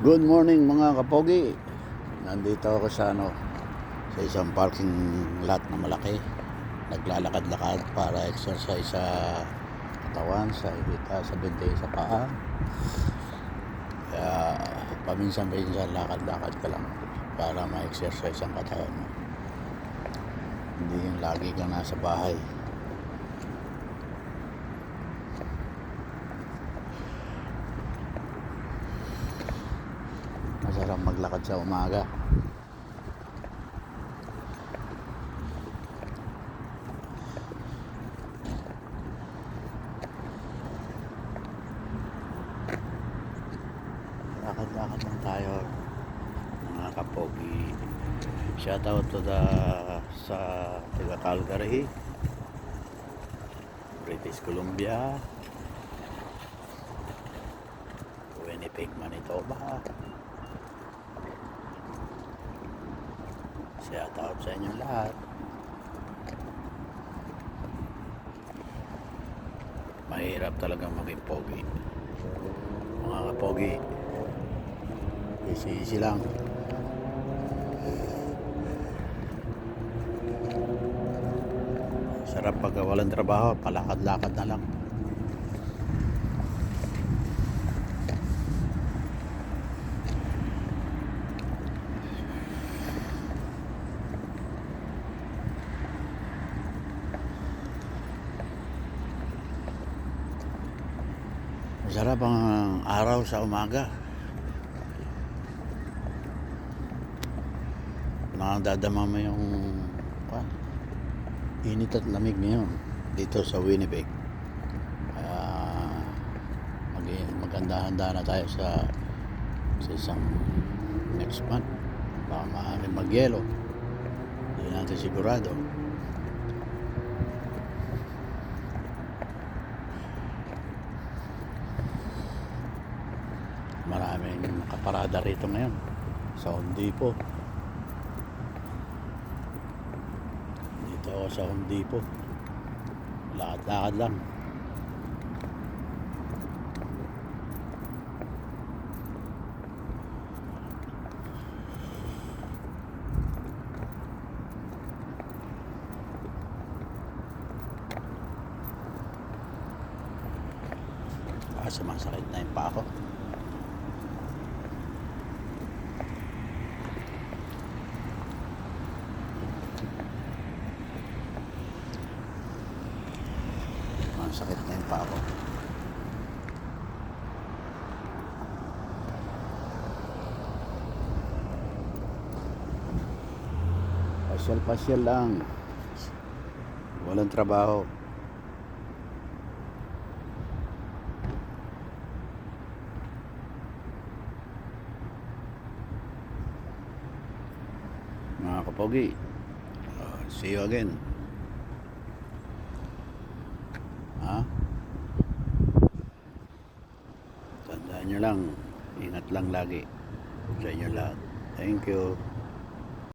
Good morning mga kapogi. Nandito ako sa sa isang parking lot na malaki. Naglalakad-lakad para exercise sa katawan, sa hita, sa binte, sa paa. Kaya paminsan-minsan lakad-lakad ka lang para ma-exercise ang katawan mo. Hindi yung lagi kang nasa bahay. Masarap maglakad sa umaga. Lakad-lakad lang tayo mga kapogi. Shout out to sa taga Calgary, British Columbia, Winnipeg, Manitoba. Shout out sa inyo lahat. Mahirap talaga maging pogi mga kapogi. Easy lang. Sarap pagka walang trabaho, palakad-lakad na lang. Masarap ang araw sa umaga. Nakadadama mo yung init at lamig ngayon dito sa Winnipeg. Maganda-handa na tayo sa isang next month. Baka maaaring magyelo, hindi natin sigurado. Maraming nakaparada rito ngayon sa Home Depot. Dito ako sa Home Depot, lakad-lakad lang. Sumasakit na yung paa ko. Sakit na yung paa ko. Pasyal-pasyal lang, walang trabaho. Mga kapogi, see you again. Tandaan nyo lang, ingat lang lagi sa inyo lahat. Thank you.